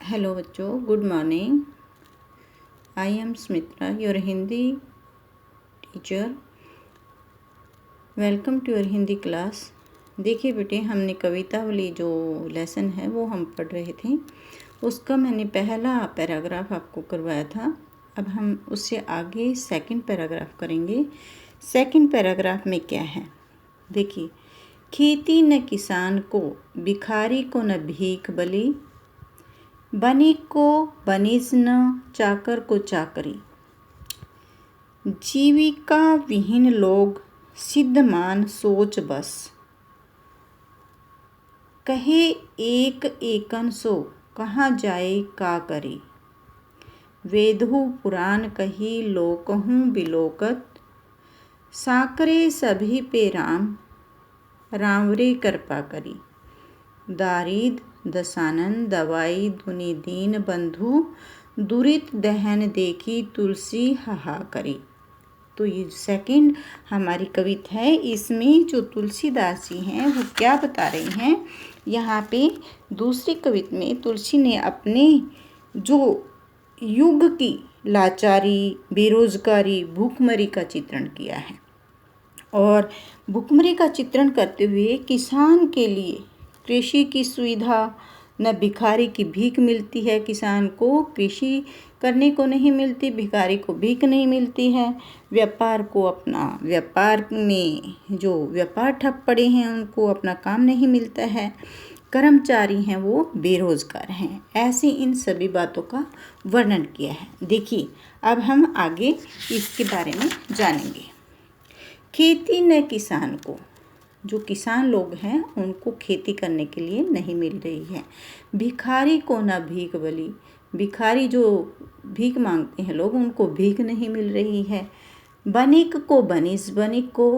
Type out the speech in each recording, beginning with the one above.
Hello बच्चों, good morning. I am Smitra, your Hindi teacher. Welcome to your Hindi class. देखिए बेटे, हमने कवितावली जो लेसन है वो हम पढ़ रहे थे। उसका मैंने पहला पैराग्राफ आपको करवाया था। अब हम उससे आगे सेकंड पैराग्राफ करेंगे। सेकंड पैराग्राफ में क्या है देखिए। खेती न किसान को, भिखारी को न भीख बली, बनिक को बनिज न, चाकर को चाकरी। जीविका विहीन लोग, सिद्ध मान सोच बस। कहे एक एकन सो, कहाँ जाए का करे। वेदहु पुराण कही, लोकहूँ बिलोकत। साकरे सभी पे राम, रामरे कृपा करी। दारिद दसानन, दवाई दुनि दीन बंधु। दुरित दहन देखी, तुलसी हाहा करी। तो ये सेकंड हमारी कविता है। इसमें जो तुलसीदास जी हैं वो क्या बता रहे हैं। यहाँ पे दूसरी कविता में तुलसी ने अपने जो युग की लाचारी, बेरोजगारी, भूखमरी का चित्रण किया है। और भूखमरी का चित्रण करते हुए किसान के लिए कृषि की सुविधा, न भिखारी की भीख मिलती है। किसान को कृषि करने को नहीं मिलती, भिखारी को भीख नहीं मिलती है। व्यापार को, अपना व्यापार में जो व्यापार ठप पड़े हैं उनको अपना काम नहीं मिलता है। कर्मचारी हैं वो बेरोजगार हैं। ऐसे इन सभी बातों का वर्णन किया है। देखिए, अब हम आगे इसके बारे में जानेंगे। खेती न किसान को, जो किसान लोग हैं उनको खेती करने के लिए नहीं मिल रही है। भिखारी को न भीख बली, भिखारी जो भीख मांगते हैं लोग उनको भीख नहीं मिल रही है। बनिक को बनिज, बनिक को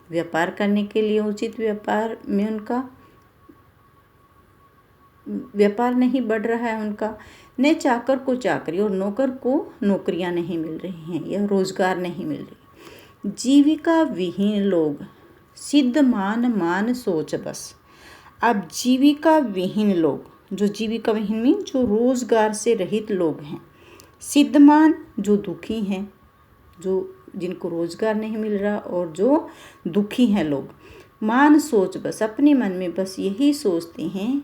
व्यापार करने के लिए उचित व्यापार में उनका व्यापार नहीं बढ़ रहा है उनका। न चाकर को चाकरी, और नौकर को नौकरियां नहीं मिल रही हैं या रोजगार नहीं मिल रही। जीविका विहीन लोग, सिद्ध मान मान सोच बस। अब जीविका विहीन लोग, जो जीविका विहीन में जो रोजगार से रहित लोग हैं। सिद्धमान जो दुखी हैं, जो जिनको रोजगार नहीं मिल रहा और जो दुखी हैं लोग। मान सोच बस, अपने मन में बस यही सोचते हैं।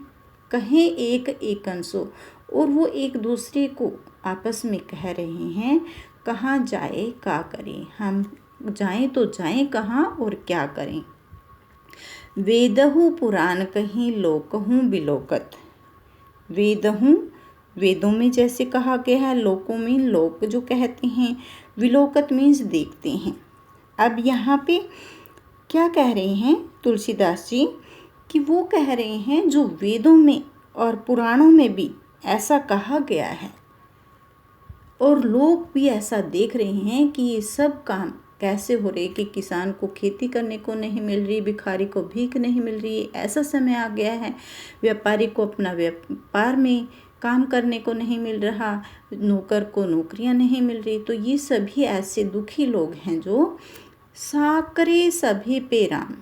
कहें एक एकन सो, और वो एक दूसरे को आपस में कह रहे हैं, कहाँ जाए का करें, हम जाएं तो जाएं कहाँ और क्या करें। वेदहु पुराण कहीं, लोकहूँ बिलोकत। वेदहु, वेदों में जैसे कहा गया है, लोकों में लोक जो कहते हैं, विलोकत मीन्स देखते हैं। अब यहाँ पे क्या कह रहे हैं तुलसीदास जी कि वो कह रहे हैं जो वेदों में और पुराणों में भी ऐसा कहा गया है और लोग भी ऐसा देख रहे हैं कि ये सब काम कैसे हो रहे कि किसान को खेती करने को नहीं मिल रही, भिखारी को भीख नहीं मिल रही। ऐसा समय आ गया है, व्यापारी को अपना व्यापार में काम करने को नहीं मिल रहा, नौकर को नौकरियां नहीं मिल रही। तो ये सभी ऐसे दुखी लोग हैं जो साकरे सभी पे राम।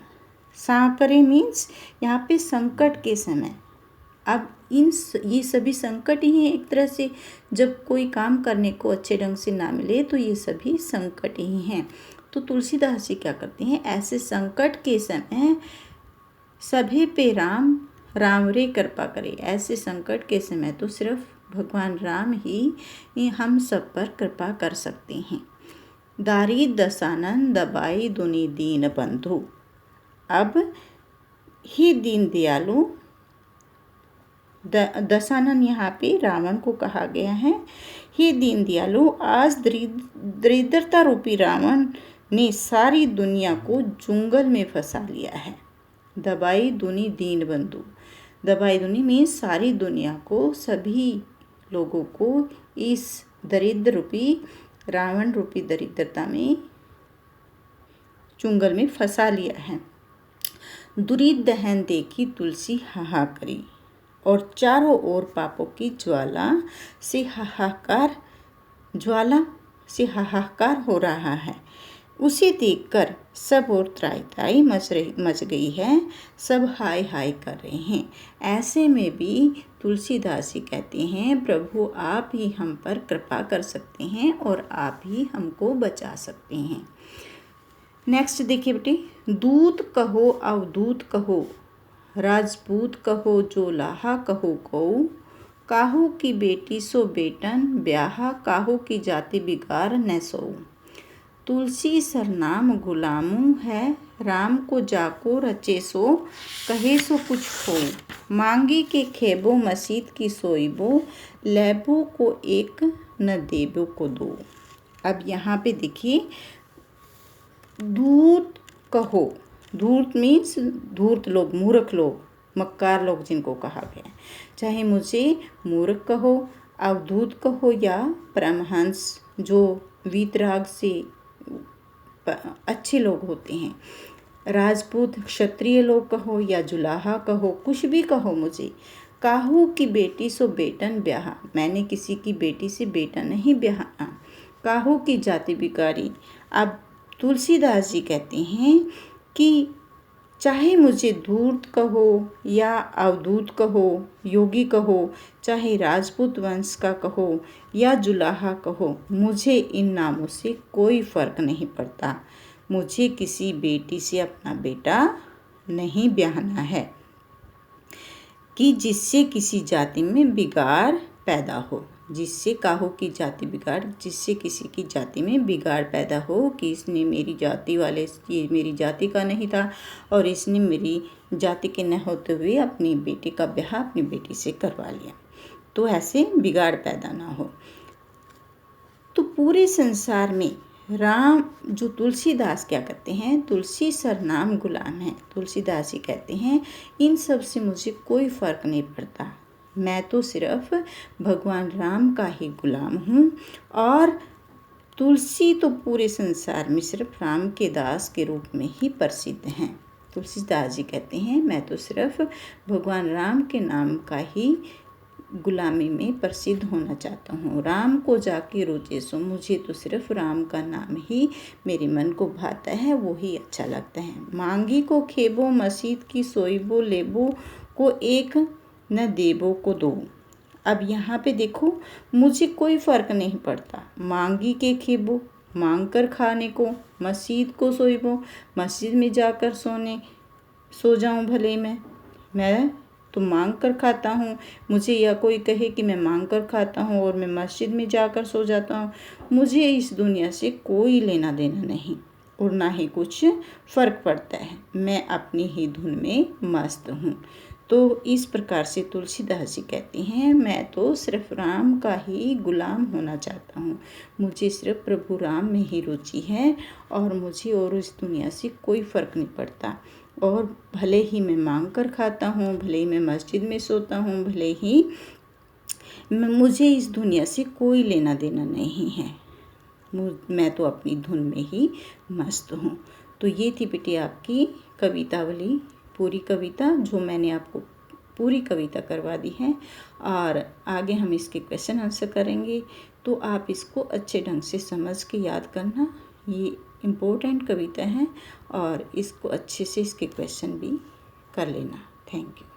साकरे मीन्स यहाँ पे संकट के समय। अब ये सभी संकट ही हैं एक तरह से। जब कोई काम करने को अच्छे ढंग से ना मिले तो ये सभी संकट ही हैं। तो तुलसीदास जी क्या करते हैं, ऐसे संकट के समय सभी पे राम, राम रे कृपा करे। ऐसे संकट के समय तो सिर्फ भगवान राम ही हम सब पर कृपा कर सकते हैं। दारी दसानन, दबाई दुनि दीन बंधु। अब ही दीन दयालु, दशानन यहाँ पे रावण को कहा गया है। हे दीन दयालु, आज दरिद्रता रूपी रावण ने सारी दुनिया को जंगल में फंसा लिया है। दबाई दुनि दीन बंधु, दबाई दुनि में सारी दुनिया को, सभी लोगों को इस दरिद्र रूपी, रावण रूपी दरिद्रता में, जंगल में फंसा लिया है। दुरित दहन देखी, तुलसी हाहा करी। और चारों ओर पापों की ज्वाला से हाहाकार हो रहा है। उसे देखकर सब और त्राई त्राई मच गई है, सब हाय हाय कर रहे हैं। ऐसे में भी तुलसीदास जी कहते हैं, प्रभु आप ही हम पर कृपा कर सकते हैं और आप ही हमको बचा सकते हैं। नेक्स्ट देखिए बेटे, दूत कहो अवधूत कहो, राजपूत कहो जो लाहा कहो गऊ, काहू की बेटी सो बेटन ब्याहा, काहू की जाति बिगाड़ न सोऊ। तुलसी सरनाम गुलामू है, राम को जाको रचे सो, कहे सो कुछ हो। मांगी के खेबो मसीत की सोईबो, लेबो को एक न देबो को दो। अब यहाँ पे देखिए, धूर्त कहो, धूर्त मीन्स धूर्त लोग, मूर्ख लोग, मक्कार लोग जिनको कहा गया, चाहे मुझे मूर्ख कहो, अवधूत कहो या परमहंस जो वीतराग से अच्छे लोग होते हैं, राजपूत क्षत्रिय लोग कहो या जुलाहा कहो, कुछ भी कहो मुझे। काहू की बेटी सो बेटन ब्याहा, मैंने किसी की बेटी से बेटा नहीं ब्याहा। काहू की जाति बिगाड़ी। अब तुलसीदास जी कहते हैं कि चाहे मुझे धूर्त कहो या अवधूत कहो, योगी कहो, चाहे राजपूत वंश का कहो या जुलाहा कहो, मुझे इन नामों से कोई फ़र्क नहीं पड़ता। मुझे किसी बेटी से अपना बेटा नहीं ब्याहना है कि जिससे किसी जाति में बिगाड़ पैदा हो, जिससे काहू की जाति बिगाड़, जिससे किसी की जाति में बिगाड़ पैदा हो कि इसने मेरी जाति वाले, ये मेरी जाति का नहीं था और इसने मेरी जाति के न होते हुए अपनी बेटी का ब्याह अपनी बेटी से करवा लिया, तो ऐसे बिगाड़ पैदा ना हो। तो पूरे संसार में राम, जो तुलसीदास क्या कहते हैं, तुलसी सरनाम गुलाम है। तुलसीदास जी कहते हैं इन सब से मुझे कोई फ़र्क नहीं पड़ता, मैं तो सिर्फ भगवान राम का ही गुलाम हूँ। और तुलसी तो पूरे संसार में सिर्फ राम के दास के रूप में ही प्रसिद्ध हैं। तुलसीदास जी कहते हैं मैं तो सिर्फ भगवान राम के नाम का ही गुलामी में प्रसिद्ध होना चाहता हूँ। राम को जाके रोजे सो, मुझे तो सिर्फ राम का नाम ही मेरे मन को भाता है, वो ही अच्छा लगता है। मांगी को खेबो मसीत की सोईबो, लेबो को एक न देबो को दो। अब यहाँ पे देखो, मुझे कोई फ़र्क नहीं पड़ता, मांगी के खेबो मांग कर खाने को, मस्जिद को सोईबो मस्जिद में जाकर सो जाऊँ भले मैं तो मांग कर खाता हूँ। मुझे या कोई कहे कि मैं मांग कर खाता हूँ और मैं मस्जिद में जाकर सो जाता हूँ, मुझे इस दुनिया से कोई लेना देना नहीं और ना ही कुछ फ़र्क पड़ता है, मैं अपनी ही धुन में मस्त हूँ। तो इस प्रकार से तुलसीदास जी कहते हैं मैं तो सिर्फ राम का ही गुलाम होना चाहता हूँ, मुझे सिर्फ प्रभु राम में ही रुचि है और मुझे और इस दुनिया से कोई फ़र्क नहीं पड़ता। और भले ही मैं मांग कर खाता हूँ, भले ही मैं मस्जिद में सोता हूँ, भले ही मुझे इस दुनिया से कोई लेना देना नहीं है, मैं तो अपनी धुन में ही मस्त हूँ। तो ये थी बेटी आपकी कवितावली, पूरी कविता जो मैंने आपको पूरी कविता करवा दी है और आगे हम इसके क्वेश्चन आंसर करेंगे। तो आप इसको अच्छे ढंग से समझ के याद करना, ये इम्पोर्टेंट कविता है और इसको अच्छे से इसके क्वेश्चन भी कर लेना। Thank you.